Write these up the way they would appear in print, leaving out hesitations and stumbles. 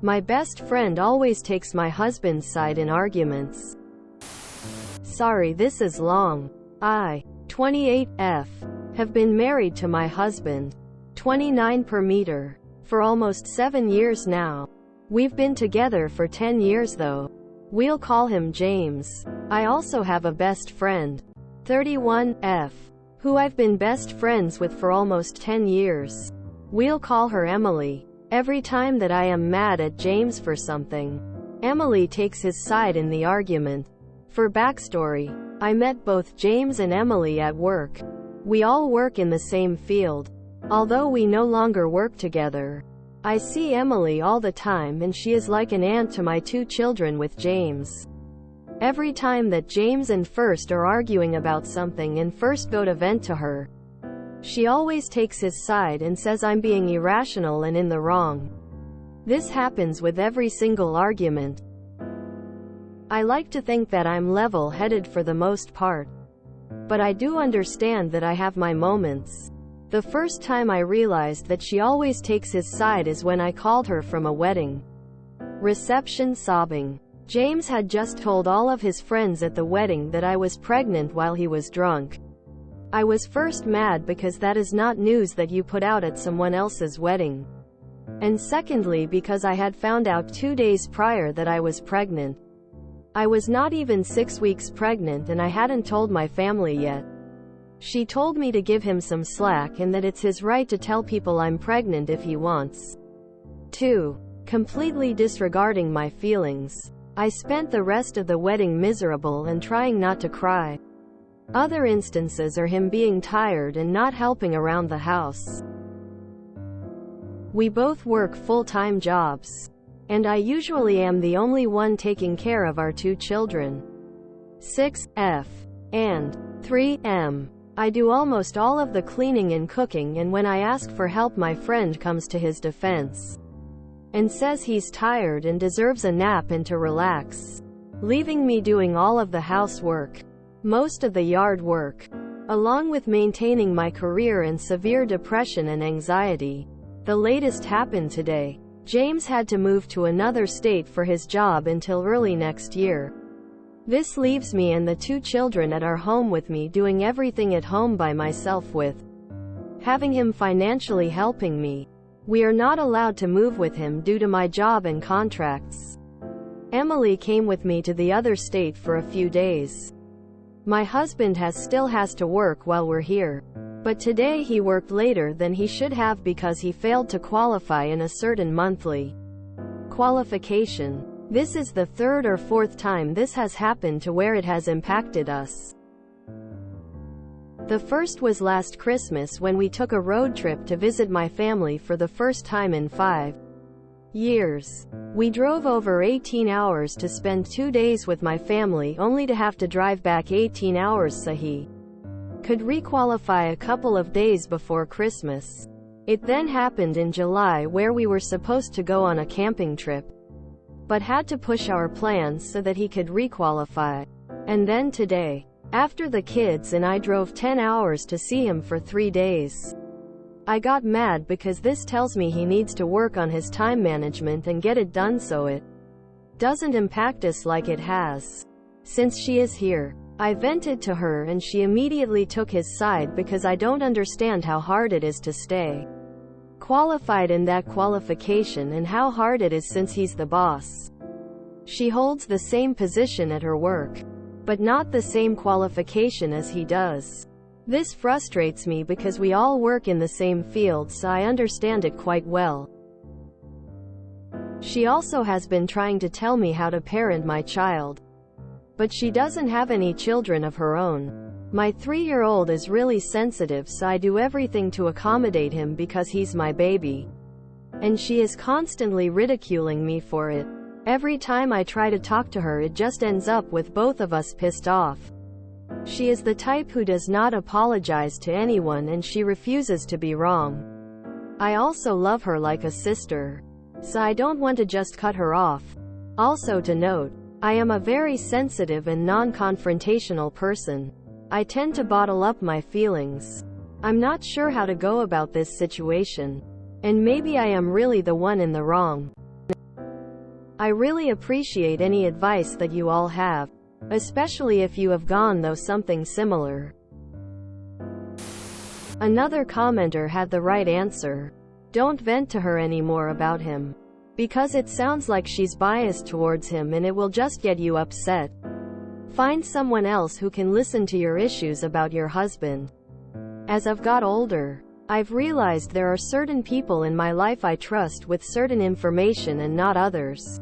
My best friend always takes my husband's side in arguments. Sorry, this is long. I, 28F, have been married to my husband, 29 per meter, for almost 7 years now. We've been together for 10 years though. We'll call him James. I also have a best friend, 31F, who I've been best friends with for almost 10 years. We'll call her Emily. Every time that I am mad at James for something, Emily takes his side in the argument. For backstory, I met both James and Emily at work. We all work in the same field. Although we no longer work together, I see Emily all the time and she is like an aunt to my 2 children with James. Every time that James and First are arguing about something and First go to vent to her, she always takes his side and says I'm being irrational and in the wrong. This happens with every single argument. I like to think that I'm level-headed for the most part, but I do understand that I have my moments. The first time I realized that she always takes his side is when I called her from a wedding reception sobbing. James had just told all of his friends at the wedding that I was pregnant while he was drunk. I was first mad because that is not news that you put out at someone else's wedding. And secondly because I had found out 2 days prior that I was pregnant. I was not even 6 weeks pregnant and I hadn't told my family yet. She told me to give him some slack and that it's his right to tell people I'm pregnant if he wants to. Completely disregarding my feelings. I spent the rest of the wedding miserable and trying not to cry. Other instances are him being tired and not helping around the house. We both work full-time jobs, and I usually am the only one taking care of our 2 children, 6F and 3M. I do almost all of the cleaning and cooking, and when I ask for help my friend comes to his defense and says he's tired and deserves a nap and to relax, leaving me doing all of the housework, most of the yard work, along with maintaining my career and severe depression and anxiety. The latest happened today. James had to move to another state for his job until early next year. This leaves me and the 2 children at our home with me doing everything at home by myself with having him financially helping me. We are not allowed to move with him due to my job and contracts. Emily came with me to the other state for a few days. My husband still has to work while we're here. But today he worked later than he should have because he failed to qualify in a certain monthly qualification. This is the 3rd or 4th time this has happened to where it has impacted us. The first was last Christmas when we took a road trip to visit my family for the first time in 5 years. We drove over 18 hours to spend 2 days with my family only to have to drive back 18 hours so he could requalify a couple of days before Christmas. It then happened in July where we were supposed to go on a camping trip, but had to push our plans so that he could requalify. And then today, after the kids and I drove 10 hours to see him for 3 days. I got mad because this tells me he needs to work on his time management and get it done so it doesn't impact us like it has since she is here. I vented to her and she immediately took his side because I don't understand how hard it is to stay qualified in that qualification and how hard it is since he's the boss. She holds the same position at her work, but not the same qualification as he does. This frustrates me because we all work in the same field, so I understand it quite well. She also has been trying to tell me how to parent my child, but she doesn't have any children of her own. My 3-year-old is really sensitive, so I do everything to accommodate him because he's my baby. And she is constantly ridiculing me for it. Every time I try to talk to her, it just ends up with both of us pissed off. She is the type who does not apologize to anyone and she refuses to be wrong. I also love her like a sister, so I don't want to just cut her off. Also to note, I am a very sensitive and non-confrontational person. I tend to bottle up my feelings. I'm not sure how to go about this situation. And maybe I am really the one in the wrong. I really appreciate any advice that you all have, especially if you have gone through something similar. Another commenter had the right answer. Don't vent to her anymore about him. Because it sounds like she's biased towards him and it will just get you upset. Find someone else who can listen to your issues about your husband. As I've got older, I've realized there are certain people in my life I trust with certain information and not others.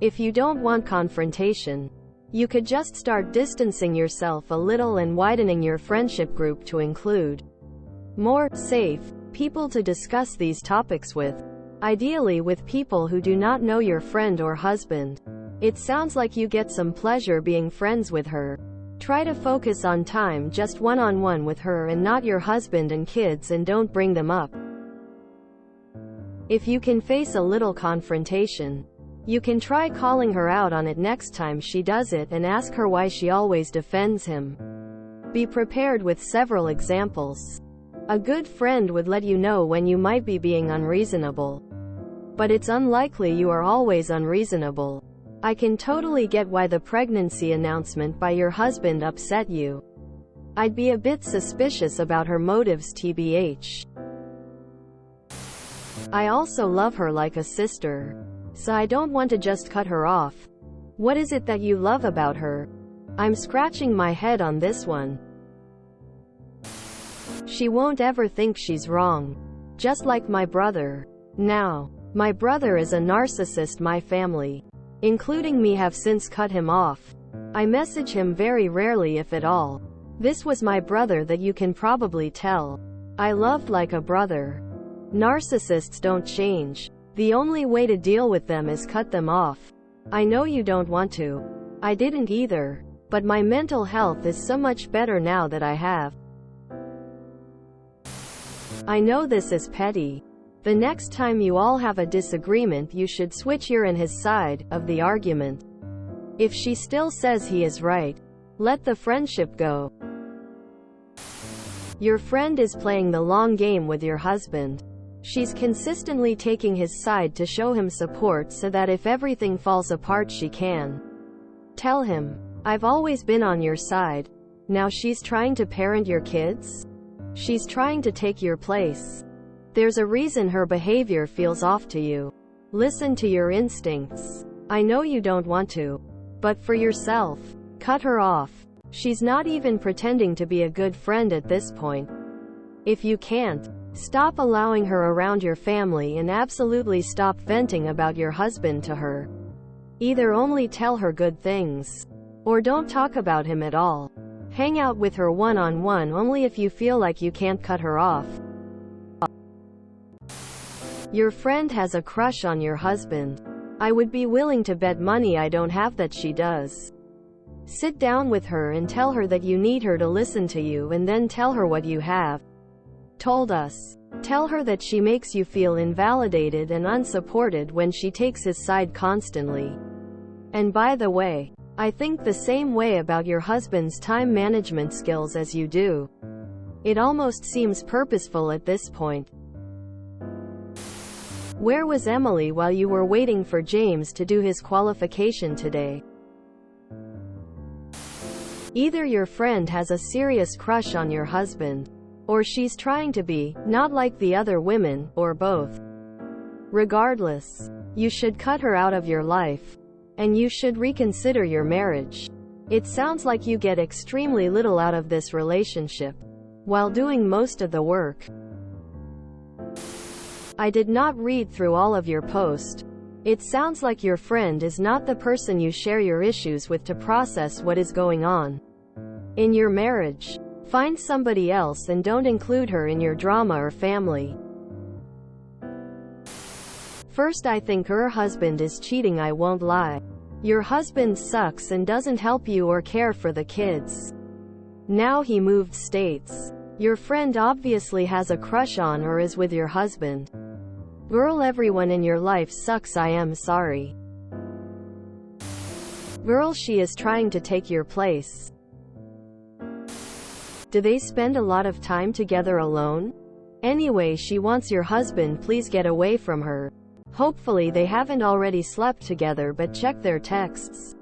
If you don't want confrontation, you could just start distancing yourself a little and widening your friendship group to include more safe people to discuss these topics with. Ideally with people who do not know your friend or husband. It sounds like you get some pleasure being friends with her. Try to focus on time just one-on-one with her and not your husband and kids, and don't bring them up. If you can face a little confrontation, you can try calling her out on it next time she does it and ask her why she always defends him. Be prepared with several examples. A good friend would let you know when you might be being unreasonable. But it's unlikely you are always unreasonable. I can totally get why the pregnancy announcement by your husband upset you. I'd be a bit suspicious about her motives tbh. I also love her like a sister. So I don't want to just cut her off. What is it that you love about her? I'm scratching my head on this one. She won't ever think she's wrong. Just like my brother. Now, my brother is a narcissist. My family, including me, have since cut him off. I message him very rarely, if at all. This was my brother that you can probably tell I loved like a brother. Narcissists don't change. The only way to deal with them is cut them off. I know you don't want to. I didn't either. But my mental health is so much better now that I have. I know this is petty. The next time you all have a disagreement, you should switch your and his side of the argument. If she still says he is right, let the friendship go. Your friend is playing the long game with your husband. She's consistently taking his side to show him support so that if everything falls apart she can tell him, I've always been on your side. Now she's trying to parent your kids? She's trying to take your place. There's a reason her behavior feels off to you. Listen to your instincts. I know you don't want to. But for yourself, cut her off. She's not even pretending to be a good friend at this point. If you can't, stop allowing her around your family and absolutely stop venting about your husband to her. Either only tell her good things, or don't talk about him at all. Hang out with her one-on-one only if you feel like you can't cut her off. Your friend has a crush on your husband. I would be willing to bet money I don't have that she does. Sit down with her and tell her that you need her to listen to you, and then tell her what you have told us. Tell her that she makes you feel invalidated and unsupported when she takes his side constantly. And by the way, I think the same way about your husband's time management skills as you do. It almost seems purposeful at this point. Where was Emily while you were waiting for James to do his qualification today? Either your friend has a serious crush on your husband, or she's trying to be, not like the other women, or both. Regardless, you should cut her out of your life. And you should reconsider your marriage. It sounds like you get extremely little out of this relationship, while doing most of the work. I did not read through all of your post. It sounds like your friend is not the person you share your issues with to process what is going on in your marriage. Find somebody else and don't include her in your drama or family. First, I think her husband is cheating. I won't lie. Your husband sucks and doesn't help you or care for the kids. Now he moved states. Your friend obviously has a crush on or is with your husband. Girl, everyone in your life sucks. I am sorry. Girl, she is trying to take your place. Do they spend a lot of time together alone? Anyway, she wants your husband. Please get away from her. Hopefully they haven't already slept together, but check their texts.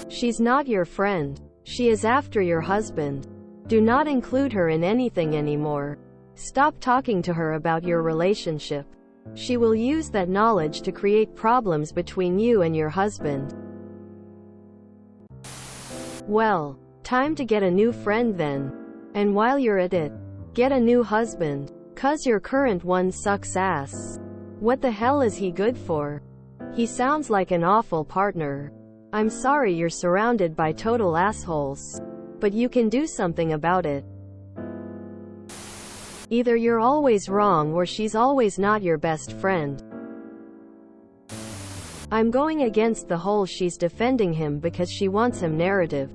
She's not your friend. She is after your husband. Do not include her in anything anymore. Stop talking to her about your relationship. She will use that knowledge to create problems between you and your husband. Well, time to get a new friend then. And while you're at it, get a new husband. 'Cause your current one sucks ass. What the hell is he good for? He sounds like an awful partner. I'm sorry you're surrounded by total assholes. But you can do something about it. Either you're always wrong or she's always not your best friend. I'm going against the whole she's defending him because she wants him narrative.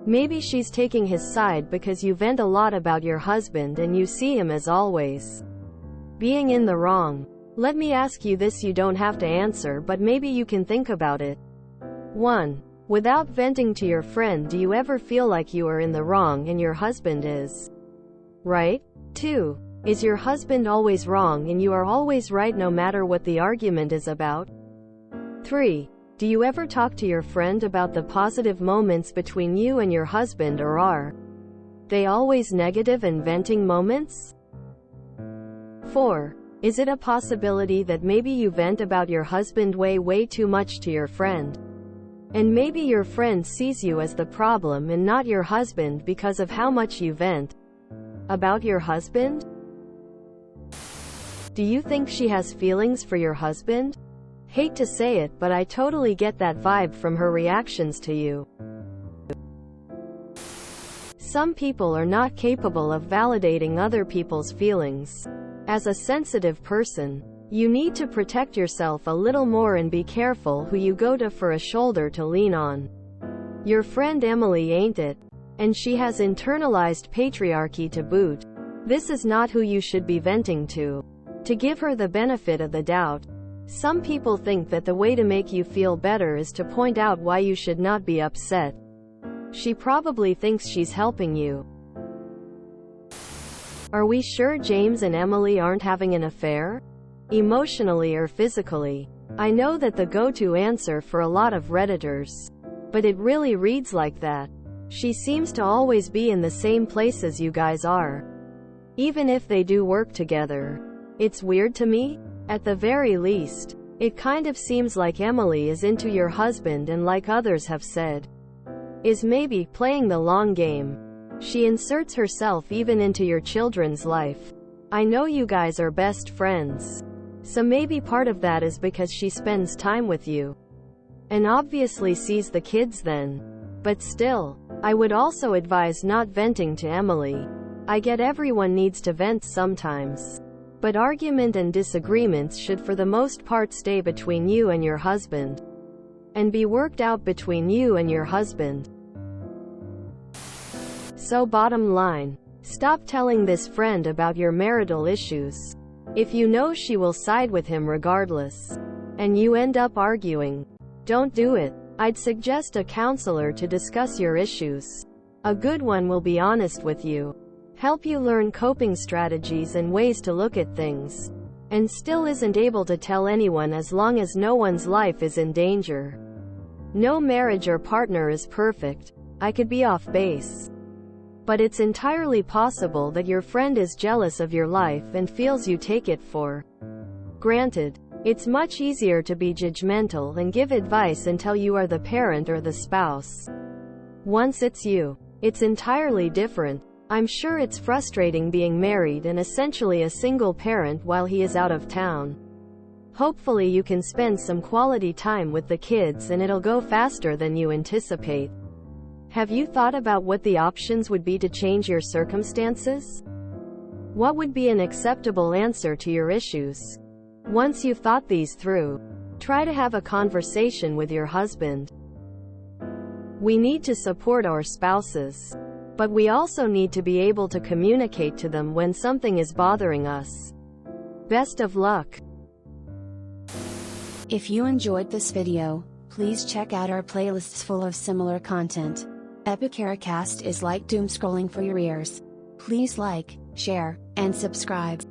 Maybe she's taking his side because you vent a lot about your husband and you see him as always being in the wrong. Let me ask you this, you don't have to answer, but maybe you can think about it. 1. Without venting to your friend, do you ever feel like you are in the wrong and your husband is right? 2. Is your husband always wrong and you are always right no matter what the argument is about? 3. Do you ever talk to your friend about the positive moments between you and your husband, or are they always negative and venting moments? 4. Is it a possibility that maybe you vent about your husband way too much to your friend? And maybe your friend sees you as the problem and not your husband because of how much you vent about your husband? Do you think she has feelings for your husband? Hate to say it, but I totally get that vibe from her reactions to you. Some people are not capable of validating other people's feelings. As a sensitive person, you need to protect yourself a little more and be careful who you go to for a shoulder to lean on. Your friend Emily ain't it. And she has internalized patriarchy to boot. This is not who you should be venting to. To give her the benefit of the doubt, some people think that the way to make you feel better is to point out why you should not be upset. She probably thinks she's helping you. Are we sure James and Emily aren't having an affair? Emotionally or physically? I know that the go-to answer for a lot of Redditors. But it really reads like that. She seems to always be in the same place as you guys are. Even if they do work together. It's weird to me. At the very least, it kind of seems like Emily is into your husband and, like others have said, is maybe playing the long game. She inserts herself even into your children's life. I know you guys are best friends. So maybe part of that is because she spends time with you. And obviously sees the kids then. But still, I would also advise not venting to Emily. I get everyone needs to vent sometimes. But argument and disagreements should for the most part stay between you and your husband. And be worked out between you and your husband. So bottom line, stop telling this friend about your marital issues. If you know she will side with him regardless, and you end up arguing, don't do it. I'd suggest a counselor to discuss your issues. A good one will be honest with you, help you learn coping strategies and ways to look at things, and still isn't able to tell anyone as long as no one's life is in danger. No marriage or partner is perfect. I could be off base. But it's entirely possible that your friend is jealous of your life and feels you take it for granted. It's much easier to be judgmental and give advice until you are the parent or the spouse. Once it's you, it's entirely different. I'm sure it's frustrating being married and essentially a single parent while he is out of town. Hopefully you can spend some quality time with the kids and it'll go faster than you anticipate. Have you thought about what the options would be to change your circumstances? What would be an acceptable answer to your issues? Once you've thought these through, try to have a conversation with your husband. We need to support our spouses, but we also need to be able to communicate to them when something is bothering us. Best of luck. If you enjoyed this video, please check out our playlists full of similar content. Epicaricast is like doom scrolling for your ears. Please like, share, and subscribe.